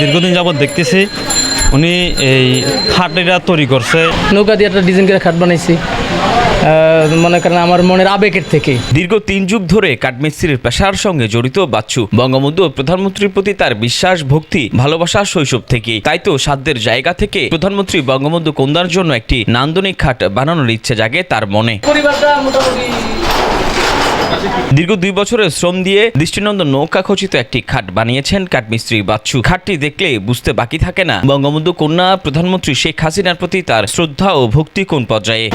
দীর্ঘদিন যাবত দেখতেছি উনি এই খাটটা তৈরি করছে। নৌকা দিয়ে একটা ডিজাইন করে খাট বানাইছি, মনে করেন আমার মনের আবেগের থেকে। দীর্ঘ ৩ যুগ ধরে কাঠমিস্ত্রির পেশার সঙ্গে জড়িত বাচ্চু বঙ্গবন্ধু ও প্রধানমন্ত্রীর প্রতি তার বিশ্বাস, ভক্তি, ভালোবাসা শৈশব থেকে। তাই তো সাধ্যের জায়গা থেকে প্রধানমন্ত্রী বঙ্গবন্ধু কন্যার জন্য একটি নান্দনিক খাট বানানোর ইচ্ছে জাগে তার মনে। দীর্ঘ ২ বছরের শ্রম দিয়ে দৃষ্টিনন্দন নৌকা খচিত একটি খাট বানিয়েছেন কাঠমিস্ত্রি বাচ্চু। খাটটি দেখলে বুঝতে বাকি থাকে না বঙ্গবন্ধু কন্যা প্রধানমন্ত্রী শেখ হাসিনার প্রতি তার শ্রদ্ধা ও ভক্তি কোন পর্যায়ে।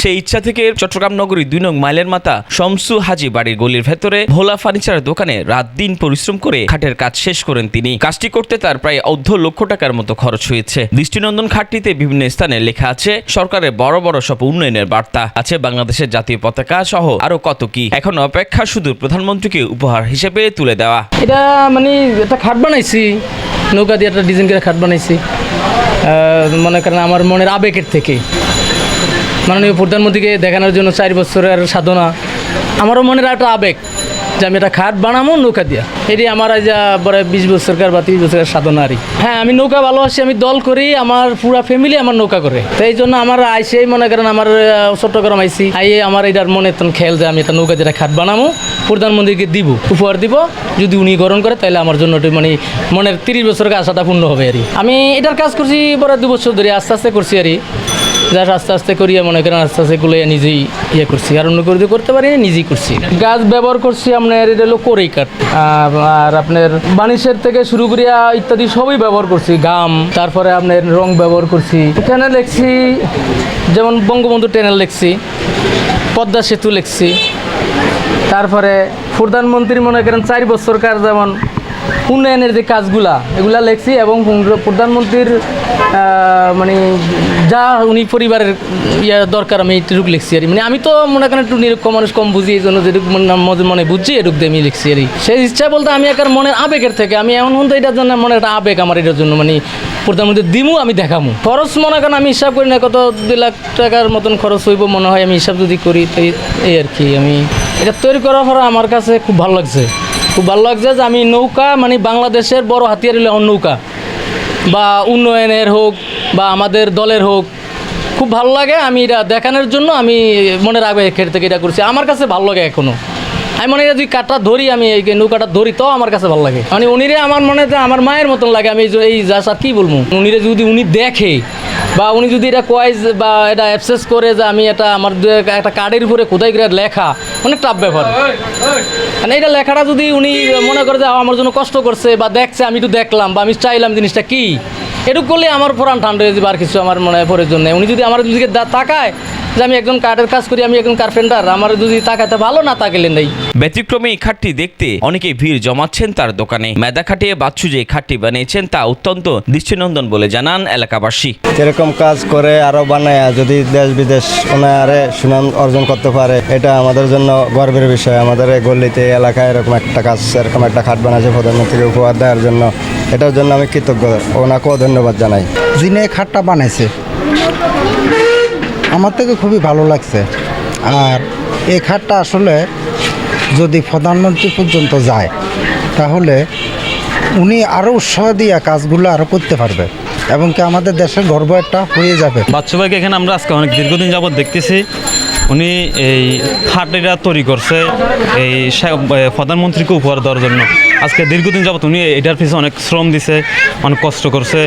সেই ইচ্ছা থেকে চট্টগ্রাম নগরী ২ নং মাইলের মাথা শমসু হাজি বাড়ির গলির ভেতরে ভোলা ফার্নিচার দোকানে রাত দিন পরিশ্রম করে খাটের কাজ শেষ করেন তিনি। কাজটি করতে তার প্রায় ১.৫ লক্ষ টাকার মতো খরচ হয়েছে। দৃষ্টিনন্দন খাটটিতে বিভিন্ন স্থানে লেখা আছে সরকারের বড় বড় সব উন্নয়নের বার্তা, আছে বাংলাদেশের জাতীয় পতাকা সহ আরো কত কি। এখন অপেক্ষা শুধু প্রধানমন্ত্রীকে উপহার হিসেবে তুলে দেওয়া। এটা মানে একটা খাট বানাইছি, নৌকা দিয়ে একটা ডিজাইন করে খাট বানাইছি, মনে করেন আমার মনের আবেগের থেকে। মাননীয় প্রধানমন্ত্রীকে দেখানোর জন্য ৪ বছরের সাধনা, আমারও মনের একটা আবেগ যে আমি একটা খাট বানাবো নৌকা দিয়া। এটি আমার আজ পরে ২০ বছরকার বা ৩০ বছরের সাধনা আর। হ্যাঁ, আমি নৌকা ভালোবাসি, আমি দল করি, আমার পুরা ফ্যামিলি আমার নৌকা করে। তো এই জন্য আমার আইসেই মনে করেন আমার চট্টগ্রাম আইসি আইয়ে আমার এটার মনে তখন খেয়াল যে আমি একটা নৌকা যেটা খাট বানাবো প্রধানমন্ত্রীকে দিব, উপহার দিব। যদি উনি গ্রহণ করে তাহলে আমার জন্য মানে মনের ৩০ বছরের আশাটা পূর্ণ হবে আর। আমি এটার কাজ করছি পরে 2 বছর ধরে, আস্তে আস্তে করছি আর। যা আস্তে আস্তে করিয়া মনে করেন আস্তে আস্তে গুলো নিজেই করছি, আর অন্য করে করতে পারি নিজেই করছি। গাছ ব্যবহার করছি আপনার এটা হলো কোরেই কাঠ, আর আপনার বানিশের থেকে শুরু করিয়া ইত্যাদি সবই ব্যবহার করছি। গাম, তারপরে আপনার রং ব্যবহার করছি। এখানে লিখছি যেমন বঙ্গবন্ধু ট্যানেল লিখছি, পদ্মা সেতু লিখছি, তারপরে প্রধানমন্ত্রী মনে করেন ৪ বছরকার যেমন উন্নয়নের যে কাজগুলা এগুলা লিখছি, এবং প্রধানমন্ত্রীর মানে যা উনি পরিবারের দরকার আমি এটুক লিখছি আর। মানে আমি তো মনে করেন একটু নিরক্ষর মানুষ, কম বুঝি, এই জন্য যেটুকু মনে বুঝছি এটুক দিয়ে আমি লিখছি আর। সেই ইচ্ছা বলতে আমি একার মনের আবেগের থেকে, আমি এমন হতো এটার জন্য মনে একটা আবেগ আমার এটার জন্য, মানে প্রধানমন্ত্রী দিমু আমি দেখামু। খরচ মনে করেন আমি হিসাব করি না, কত ২ লাখ টাকার মতন খরচ হইব মনে হয়, আমি হিসাব যদি করি তো এই আর কি। আমি এটা তৈরি করার পর আমার কাছে খুব ভালো লাগছে, খুব ভালো লাগছে যে আমি নৌকা মানে বাংলাদেশের বড় হাতিয়ার হলো নৌকা, বা উন্নয়নের হোক বা আমাদের দলের হোক, খুব ভালো লাগে। আমি এটা দেখানোর জন্য আমি মনের আবেগের থেকে এটা করছি, আমার কাছে ভালো লাগে এখনও। আমি মনে হয় যদি কাঠটা ধরি, আমি এই নৌকাটা ধরি তো আমার কাছে ভালো লাগে। মানে উনিরে আমার মনে হয় আমার মায়ের মতন লাগে। আমি এই যা কী বলবো, উনিরে যদি উনি দেখে বা উনি যদি এটা কয় বা এটা অ্যাপসেস করে যে আমি এটা আমার একটা কার্ডের উপরে কোথায় করে লেখা, অনেক টাফ ব্যাপার। মানে এটা লেখাটা যদি উনি মনে করে যে আমার জন্য কষ্ট করছে বা দেখছে, আমি একটু দেখলাম বা আমি চাইলাম জিনিসটা কী, এটুকু করলে আমার পুরান ঠান্ডা হয়ে যাবে, আর কিছু আমার মনে হয় প্রয়োজন নেই। উনি যদি আমার দিকে তাকায় যে আমি একজন কাঠের কাজ করি, আমি একজন কার্পেন্টার, আমার যদি তাকাতে ভালো না তাকালে নেই। ব্যতিক্রমে এই খাটটি দেখতে অনেকেই ভিড় জমাচ্ছেন তার দোকানে। মেধা খাটিয়ে বাচ্চু যে খাটটি বানিয়েছেন তা অত্যন্ত দৃষ্টিনন্দন বলে জানান এলাকাবাসী। যেরকম কাজ করে আরো বানায় যদি দেশ বিদেশ ওনারে সুনাম অর্জন করতে পারে, এটা আমাদের জন্য গর্বের বিষয়। আমাদের এই গল্লিতে এলাকায় এরকম একটা কাজ, এরকম একটা খাট বানাচ্ছে প্রধানমন্ত্রীকে উপহার দেওয়ার জন্য, এটার জন্য আমি কৃতজ্ঞ, ওনাকেও ধন্যবাদ জানাই। যিনি এই খাটটা বানাইছে আমার থেকে খুবই ভালো লাগছে। আর এই খাটটা আসলে যদি প্রধানমন্ত্রী পর্যন্ত যায় তাহলে উনি আরও উৎসাহ দিয়ে কাজগুলো আরও করতে পারবে, এবং কি আমাদের দেশের গর্ব একটা হয়ে যাবে। বাচ্চু ভাইকে এখানে আমরা আজকে অনেক দীর্ঘদিন যাবত দেখতেছি উনি এই খাটটা তৈরি করছে এই প্রধানমন্ত্রীকে উপহার দেওয়ার জন্য। আজকে দীর্ঘদিন যাবত উনি এটার পিছনে অনেক শ্রম দিছে, অনেক কষ্ট করছে।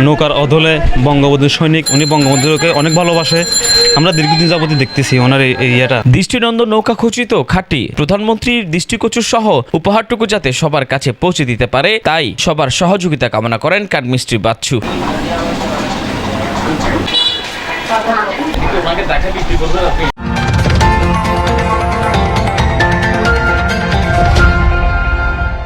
নৌকার অধলে বঙ্গবন্ধুর সৈনিক, উনি বঙ্গবন্ধুকে অনেক ভালোবাসে। আমরা দীর্ঘদিন যাবতই দেখতেছি ওনার এই এটা। দৃষ্টিনন্দন নৌকা খচিত খাটটি প্রধানমন্ত্রীর দৃষ্টিকোচর সহ উপহারটুকু যাতে সবার কাছে পৌঁছে দিতে পারে, তাই সবার সহযোগিতা কামনা করেন কাঠমিস্ত্রি বাচ্চু।